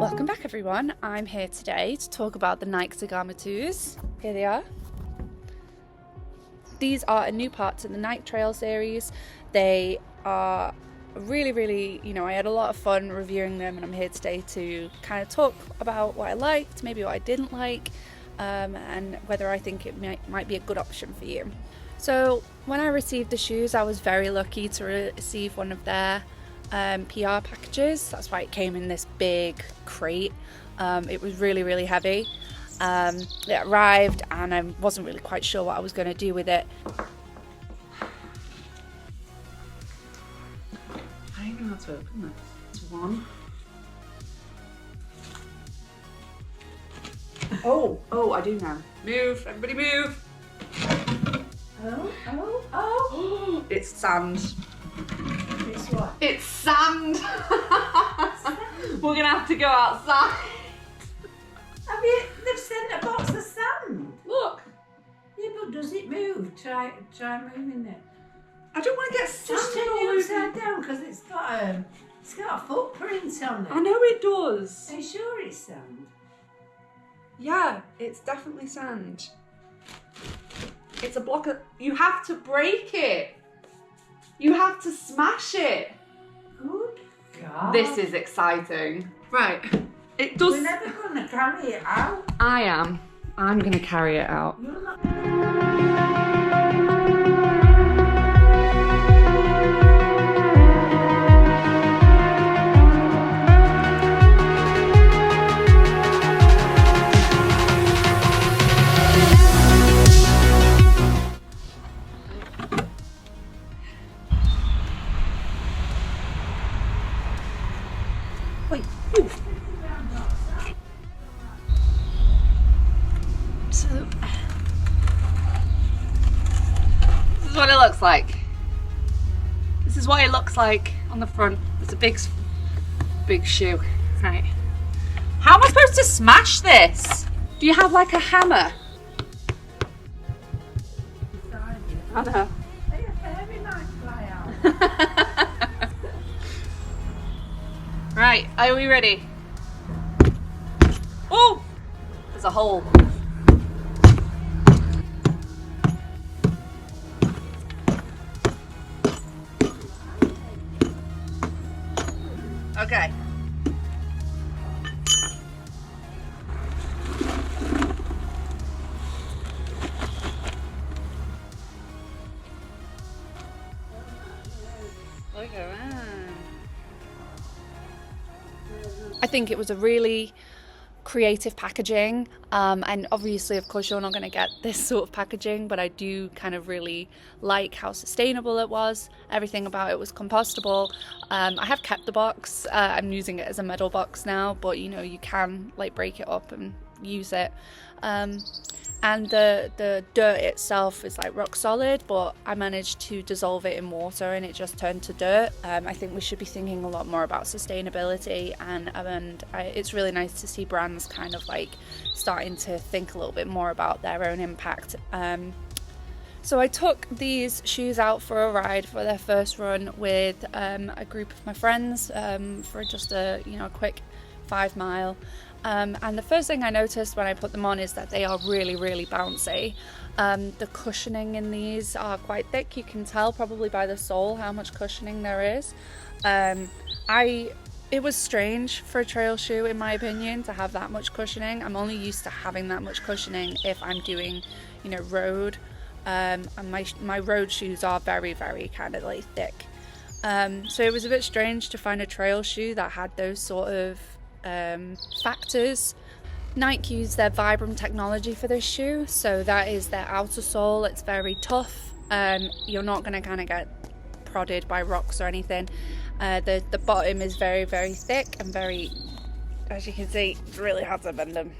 Welcome back everyone, I'm here today to talk about the Nike Zegama 2s. Here they are. These are a new part to the Nike Trail series. They are really, I had a lot of fun reviewing them, and I'm here today to kind of talk about what I liked, maybe what I didn't like, and whether I think it might be a good option for you. So when I received the shoes, I was very lucky to receive one of their PR packages. That's why it came in this big crate. It was really heavy. It arrived and I wasn't really quite sure what I was going to do with it. I don't even know how to open this. It's one. Oh, I do now. Move, everybody move. Oh. It's sand. It's what? It's sand. We're gonna have to go outside. They've sent a box of sand. Look. Yeah, but does it move? Try moving it. I don't want to get sand Just turn all it over. upside down because it's got a footprint on it. I know it does. Are you sure it's sand? Yeah, it's definitely sand. It's a block of. You have to break it. You have to smash it. Good God. This is exciting. Right. It does. We're never going to carry it out. I am. I'm going to carry it out. You're not. Wait. Ooh. So, this is what it looks like. This is what it looks like on the front. It's a big shoe. Right. How am I supposed to smash this? Do you have like a hammer? I know. Hey, a fairy might fly out. Right, are we ready? Oh! There's a hole. Okay. Look at that. I think it was a really creative packaging, and obviously of course you're not going to get this sort of packaging, but I do kind of really like how sustainable it was. Everything about it was compostable. I have kept the box. I'm using it as a metal box now, but you can like break it up and use it. And the dirt itself is like rock solid, but I managed to dissolve it in water and it just turned to dirt. I think we should be thinking a lot more about sustainability, and it's really nice to see brands kind of like starting to think a little bit more about their own impact. So I took these shoes out for a ride for their first run with a group of my friends for just a quick 5 mile. And the first thing I noticed when I put them on is that they are really bouncy. The cushioning in these are quite thick. You can tell probably by the sole how much cushioning there is. It was strange for a trail shoe, in my opinion, to have that much cushioning. I'm only used to having that much cushioning if I'm doing, road. And my road shoes are very kind of like thick. So it was a bit strange to find a trail shoe that had those sort of factors. Nike used their Vibram technology for this shoe, so that is their outer sole. It's very tough. You're not going to kind of get prodded by rocks or anything. The bottom is very thick and very, as you can see, it's really hard to bend them.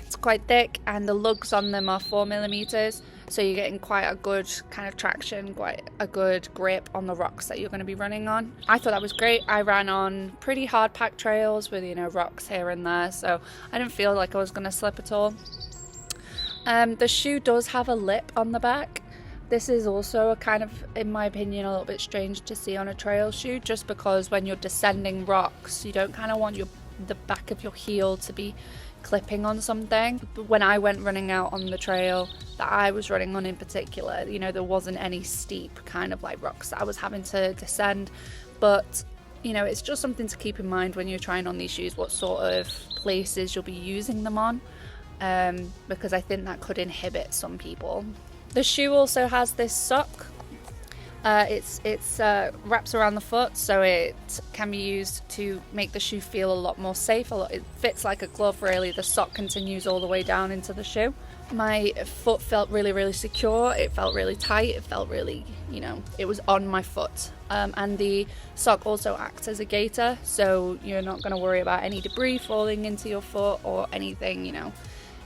It's quite thick, and the lugs on them are 4mm, so you're getting quite a good kind of traction, quite a good grip on the rocks that you're going to be running on. I thought that was great. I ran on pretty hard packed trails with rocks here and there, so I didn't feel like I was going to slip at all. The shoe does have a lip on the back. This is also a kind of, in my opinion, a little bit strange to see on a trail shoe, just because when you're descending rocks, you don't kind of want your the back of your heel to be clipping on something. But when I went running out on the trail that I was running on in particular, you know, there wasn't any steep kind of like rocks that I was having to descend. But you know, it's just something to keep in mind when you're trying on these shoes, what sort of places you'll be using them on, because I think that could inhibit some people. The shoe also has this sock. It's wraps around the foot, so it can be used to make the shoe feel a lot more safe. It fits like a glove really. The sock continues all the way down into the shoe. My foot felt really, really secure. It felt really tight. It felt really, you know, it was on my foot. And the sock also acts as a gaiter, so you're not going to worry about any debris falling into your foot or anything, you know,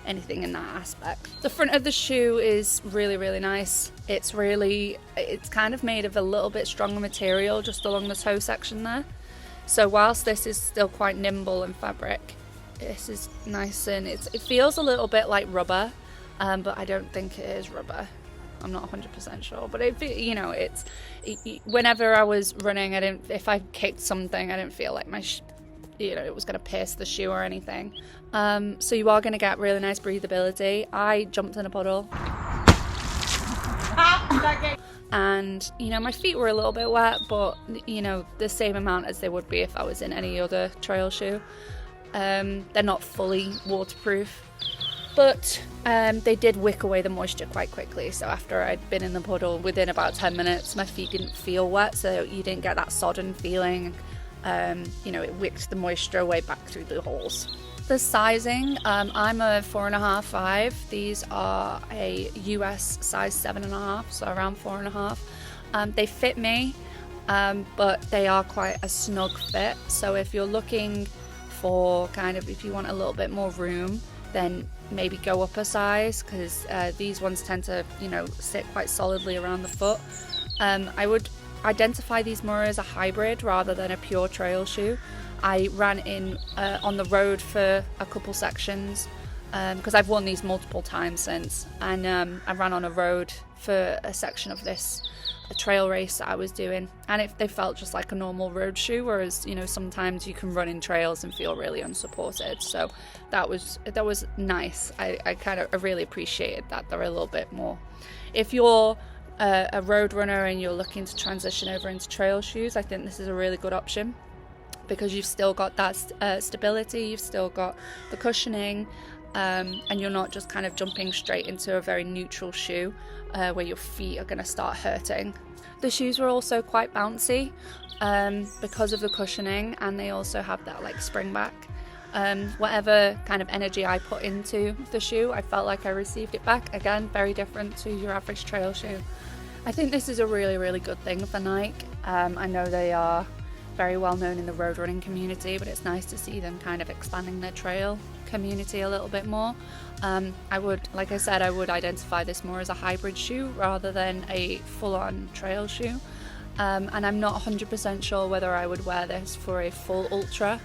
anything in that aspect. The front of the shoe is really, really nice. It's kind of made of a little bit stronger material just along the toe section there. So whilst this is still quite nimble in fabric, this is nice, and it feels a little bit like rubber, but I don't think it is rubber. I'm not 100% sure, but whenever I was running, if I kicked something, I didn't feel like it was going to pierce the shoe or anything. So you are going to get really nice breathability. I jumped in a puddle. And, you know, my feet were a little bit wet, but, you know, the same amount as they would be if I was in any other trail shoe. They're not fully waterproof, but they did wick away the moisture quite quickly. So after I'd been in the puddle, within about 10 minutes, my feet didn't feel wet, so you didn't get that sodden feeling. You know, it wicked the moisture away back through the holes. The sizing, I'm a 4.5, 5. These are a US size 7.5, so around 4.5. They fit me, but they are quite a snug fit. So if you're looking for if you want a little bit more room, then maybe go up a size, because these ones tend to, you know, sit quite solidly around the foot. I would identify these more as a hybrid rather than a pure trail shoe. I ran in on the road for a couple sections, because I've worn these multiple times since, and I ran on a road for a section of a trail race that I was doing, and they felt just like a normal road shoe, whereas, you know, sometimes you can run in trails and feel really unsupported. So that was nice. I really appreciated that they're a little bit more. If you're a road runner and you're looking to transition over into trail shoes, I think this is a really good option, because you've still got that stability, you've still got the cushioning, and you're not just kind of jumping straight into a very neutral shoe where your feet are going to start hurting. The shoes were also quite bouncy because of the cushioning, and they also have that like spring back. Whatever kind of energy I put into the shoe, I felt like I received it back. Again, very different to your average trail shoe. I think this is a really, really good thing for Nike. I know they are very well known in the road running community, but it's nice to see them kind of expanding their trail community a little bit more. Like I said, I would identify this more as a hybrid shoe rather than a full-on trail shoe. And I'm not 100% sure whether I would wear this for a full ultra.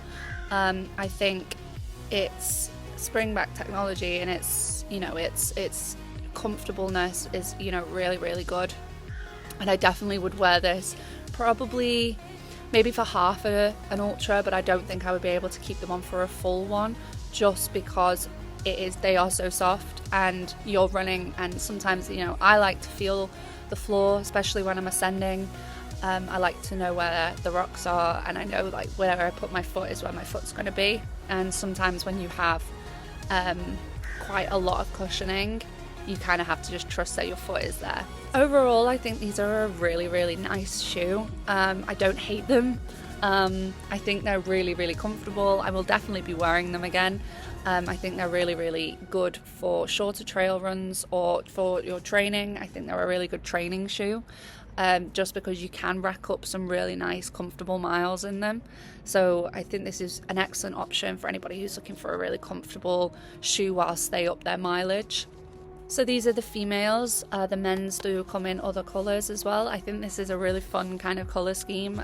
I think its springback technology and its comfortableness is, you know, really, really good. And I definitely would wear this probably maybe for half an ultra, but I don't think I would be able to keep them on for a full one, just because they are so soft and you're running, and sometimes, you know, I like to feel the floor, especially when I'm ascending. I like to know where the rocks are, and I know like where I put my foot is where my foot's going to be. And sometimes when you have quite a lot of cushioning, you kind of have to just trust that your foot is there. Overall, I think these are a really, really nice shoe. I don't hate them. I think they're really, really comfortable. I will definitely be wearing them again. I think they're really, really good for shorter trail runs or for your training. I think they're a really good training shoe. Just because you can rack up some really nice comfortable miles in them. So I think this is an excellent option for anybody who's looking for a really comfortable shoe whilst they up their mileage. So these are the females. The men's do come in other colours as well. I think this is a really fun kind of colour scheme.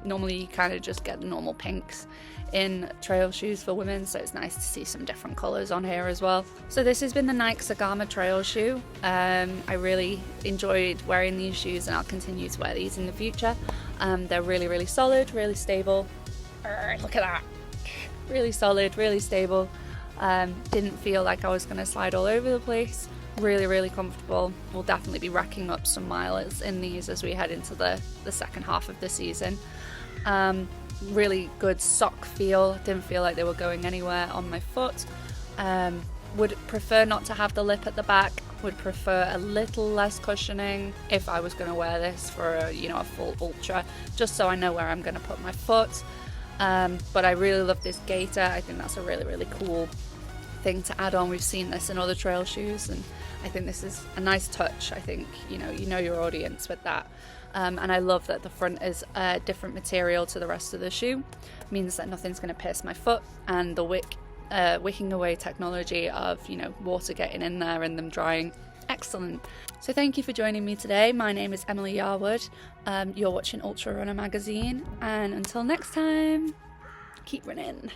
Normally you kind of just get the normal pinks in trail shoes for women, so it's nice to see some different colours on here as well. So this has been the Nike Zegama trail shoe. I really enjoyed wearing these shoes, and I'll continue to wear these in the future. They're really, really solid, really stable. Look at that. really solid, really stable. Didn't feel like I was going to slide all over the place. Really comfortable. We'll definitely be racking up some miles in these as we head into the second half of the season. Really good sock feel. Didn't feel like they were going anywhere on my foot. Would prefer not to have the lip at the back. Would prefer a little less cushioning if I was going to wear this for a full ultra, just so I know where I'm going to put my foot. But I really love this gaiter. I think that's a really cool thing to add on. We've seen this in other trail shoes, and I think this is a nice touch. I think you know your audience with that. And I love that the front is a different material to the rest of the shoe. Means that nothing's going to pierce my foot, and the wicking away technology of water getting in there and them drying, excellent. So thank you for joining me today. My name is Emily Yarwood. You're watching Ultra Runner magazine, and until next time, keep running.